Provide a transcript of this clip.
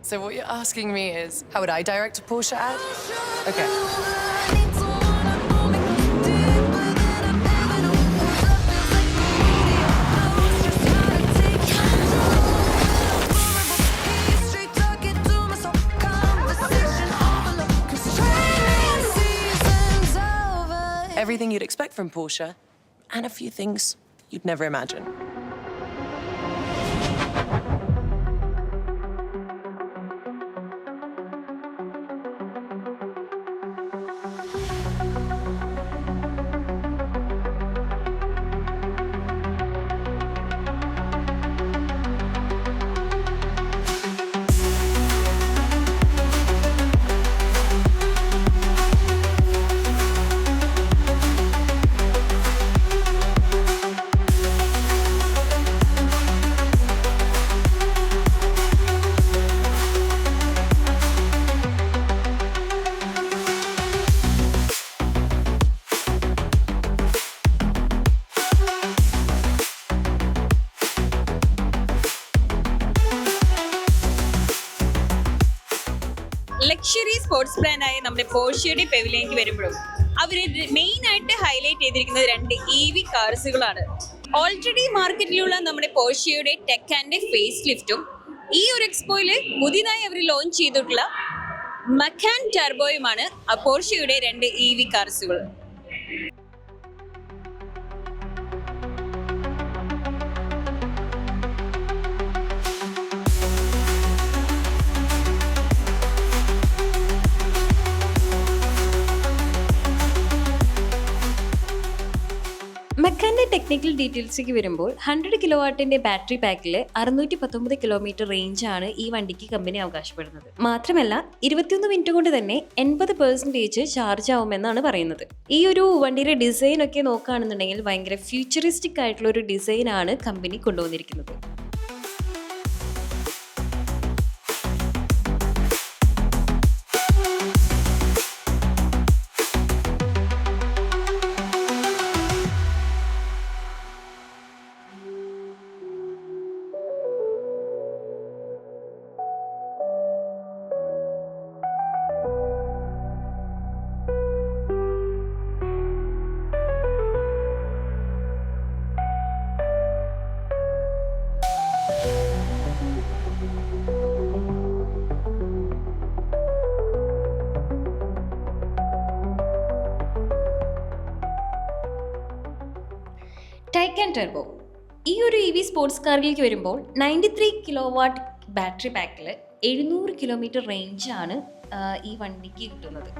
So what you're asking me is, how would I direct a Porsche ad? Okay. Everything you'd expect from Porsche, and a few things you'd never imagine. Luxury sports ബ്രാൻഡായ നമ്മുടെ പോർഷ്യയുടെ പെവിലിയനിലേക്ക് വരുമ്പോഴും അവർ മെയിനായിട്ട് highlight ചെയ്തിരിക്കുന്നത് 2 EV കാർസുകളാണ്. Already മാർക്കറ്റിലുള്ള നമ്മുടെ പോർഷ്യയുടെ ടെക്കാൻ്റെ face ലിഫ്റ്റും ഈ ഒരു എക്സ്പോയിൽ പുതിയതായി അവർ ലോഞ്ച് ചെയ്തിട്ടുള്ള മക്കാൻ ടർബോയുമാണ് പോർഷ്യയുടെ 2 EV കാർസുകൾ. മക്കാൻ്റെ ടെക്നിക്കൽ ഡീറ്റെയിൽസിലേക്ക് വരുമ്പോൾ 100 കിലോവാട്ടിൻ്റെ ബാറ്ററി പാക്കിൽ 619 കിലോമീറ്റർ റേഞ്ചാണ് ഈ വണ്ടിക്ക് കമ്പനി അവകാശപ്പെടുന്നത്. മാത്രമല്ല 21 മിനിറ്റ് കൊണ്ട് തന്നെ 80% ചാർജ് ആവുമെന്നാണ് പറയുന്നത്. ഈ ഒരു വണ്ടിയുടെ ഡിസൈൻ ഒക്കെ നോക്കുകയാണെന്നുണ്ടെങ്കിൽ ഭയങ്കര ഫ്യൂച്ചറിസ്റ്റിക് ആയിട്ടുള്ള ഒരു ഡിസൈനാണ് കമ്പനി കൊണ്ടുവന്നിരിക്കുന്നത്. ടൈക്കാൻ ടർബോ ഈ ഒരു EV സ്പോർട്സ് കാറിലേക്ക് വരുമ്പോൾ 93 കിലോവാട്ട് ബാറ്ററി പാക്കിൽ 700 കിലോമീറ്റർ റേഞ്ചാണ് ഈ വണ്ടിക്ക് കിട്ടുന്നത്.